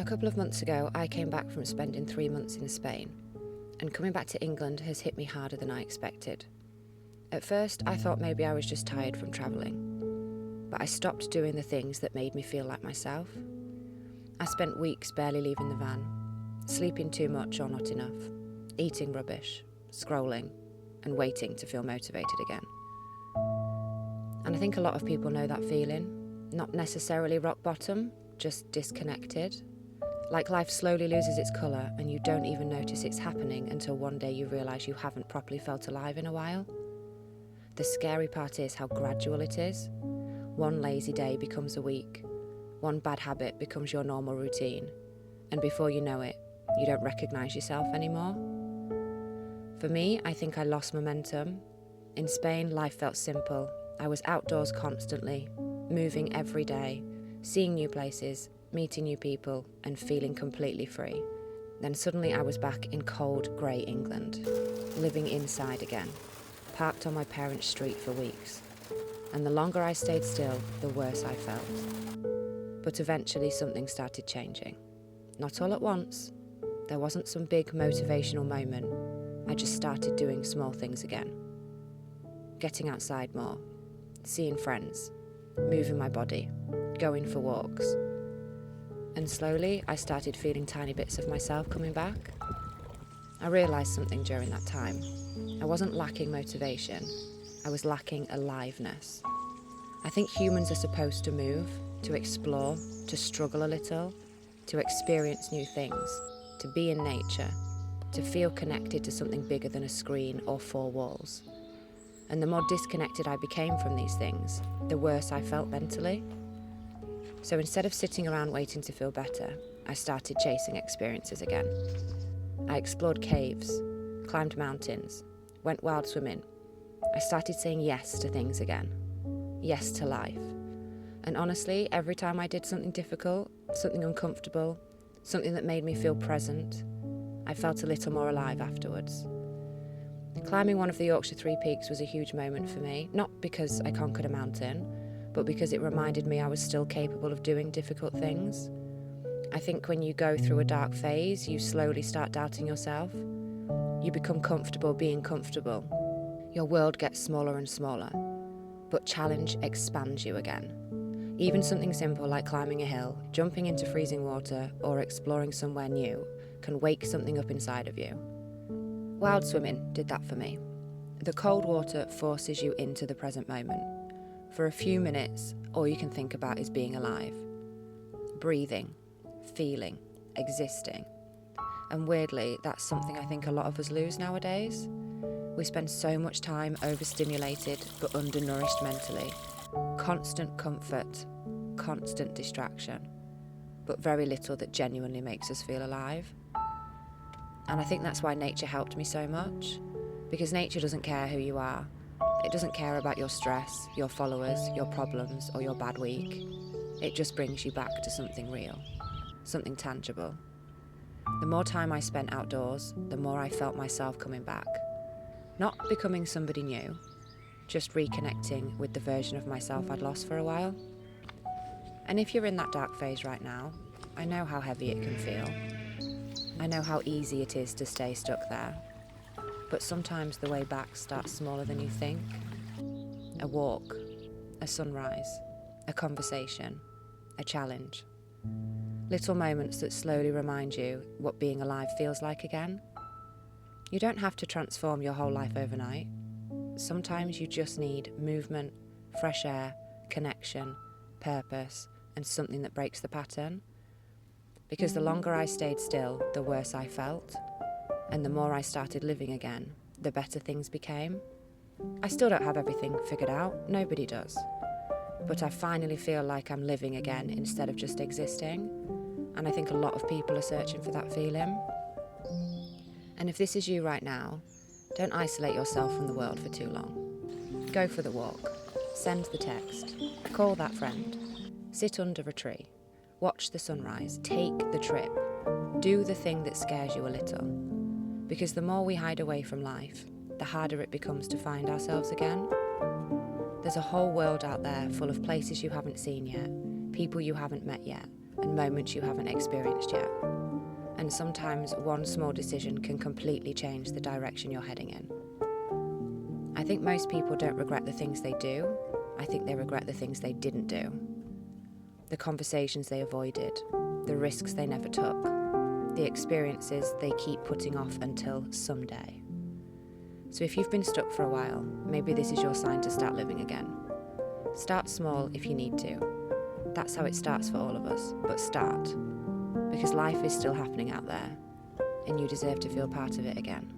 couple of months ago, I came back from spending 3 months in Spain, and coming back to England has hit me harder than I expected. At first, I thought maybe I was just tired from travelling, but I stopped doing the things that made me feel like myself. I spent weeks barely leaving the van, sleeping too much or not enough, eating rubbish, scrolling, and waiting to feel motivated again. And I think a lot of people know that feeling, not necessarily rock bottom, just disconnected. Like life slowly loses its colour and you don't even notice it's happening until one day you realise you haven't properly felt alive in a while. The scary part is how gradual it is. One lazy day becomes a week. One bad habit becomes your normal routine. And before you know it, you don't recognise yourself anymore. For me, I think I lost momentum. In Spain, life felt simple. I was outdoors constantly, moving every day, seeing new places, meeting new people, and feeling completely free. Then suddenly I was back in cold, grey England, living inside again, parked on my parents' street for weeks. And the longer I stayed still, the worse I felt. But eventually something started changing. Not all at once. There wasn't some big motivational moment. I just started doing small things again. Getting outside more, seeing friends, moving my body, going for walks. And slowly, I started feeling tiny bits of myself coming back. I realised something during that time. I wasn't lacking motivation. I was lacking aliveness. I think humans are supposed to move, to explore, to struggle a little, to experience new things, to be in nature, to feel connected to something bigger than a screen or four walls. And the more disconnected I became from these things, the worse I felt mentally. So instead of sitting around waiting to feel better, I started chasing experiences again. I explored caves, climbed mountains, went wild swimming. I started saying yes to things again. Yes to life. And honestly, every time I did something difficult, something uncomfortable, something that made me feel present, I felt a little more alive afterwards. Climbing one of the Yorkshire Three Peaks was a huge moment for me, not because I conquered a mountain, but because it reminded me I was still capable of doing difficult things. I think when you go through a dark phase, you slowly start doubting yourself. You become comfortable being comfortable. Your world gets smaller and smaller, but challenge expands you again. Even something simple like climbing a hill, jumping into freezing water, or exploring somewhere new can wake something up inside of you. Wild swimming did that for me. The cold water forces you into the present moment. For a few minutes, all you can think about is being alive. Breathing, feeling, existing. And weirdly, that's something I think a lot of us lose nowadays. We spend so much time overstimulated but undernourished mentally. Constant comfort, constant distraction, but very little that genuinely makes us feel alive. And I think that's why nature helped me so much, because nature doesn't care who you are. It doesn't care about your stress, your followers, your problems, or your bad week. It just brings you back to something real, something tangible. The more time I spent outdoors, the more I felt myself coming back. Not becoming somebody new, just reconnecting with the version of myself I'd lost for a while. And if you're in that dark phase right now, I know how heavy it can feel. I know how easy it is to stay stuck there. But sometimes the way back starts smaller than you think. A walk, a sunrise, a conversation, a challenge. Little moments that slowly remind you what being alive feels like again. You don't have to transform your whole life overnight. Sometimes you just need movement, fresh air, connection, purpose, and something that breaks the pattern. Because the longer I stayed still, the worse I felt. And the more I started living again, the better things became. I still don't have everything figured out, nobody does. But I finally feel like I'm living again instead of just existing. And I think a lot of people are searching for that feeling. And if this is you right now, don't isolate yourself from the world for too long. Go for the walk, send the text, call that friend, sit under a tree, watch the sunrise, take the trip, do the thing that scares you a little. Because the more we hide away from life, the harder it becomes to find ourselves again. There's a whole world out there full of places you haven't seen yet, people you haven't met yet, and moments you haven't experienced yet. And sometimes one small decision can completely change the direction you're heading in. I think most people don't regret the things they do. I think they regret the things they didn't do. The conversations they avoided, the risks they never took, the experiences they keep putting off until someday. So if you've been stuck for a while, maybe this is your sign to start living again. Start small if you need to. That's how it starts for all of us, but start. Because life is still happening out there, and you deserve to feel part of it again.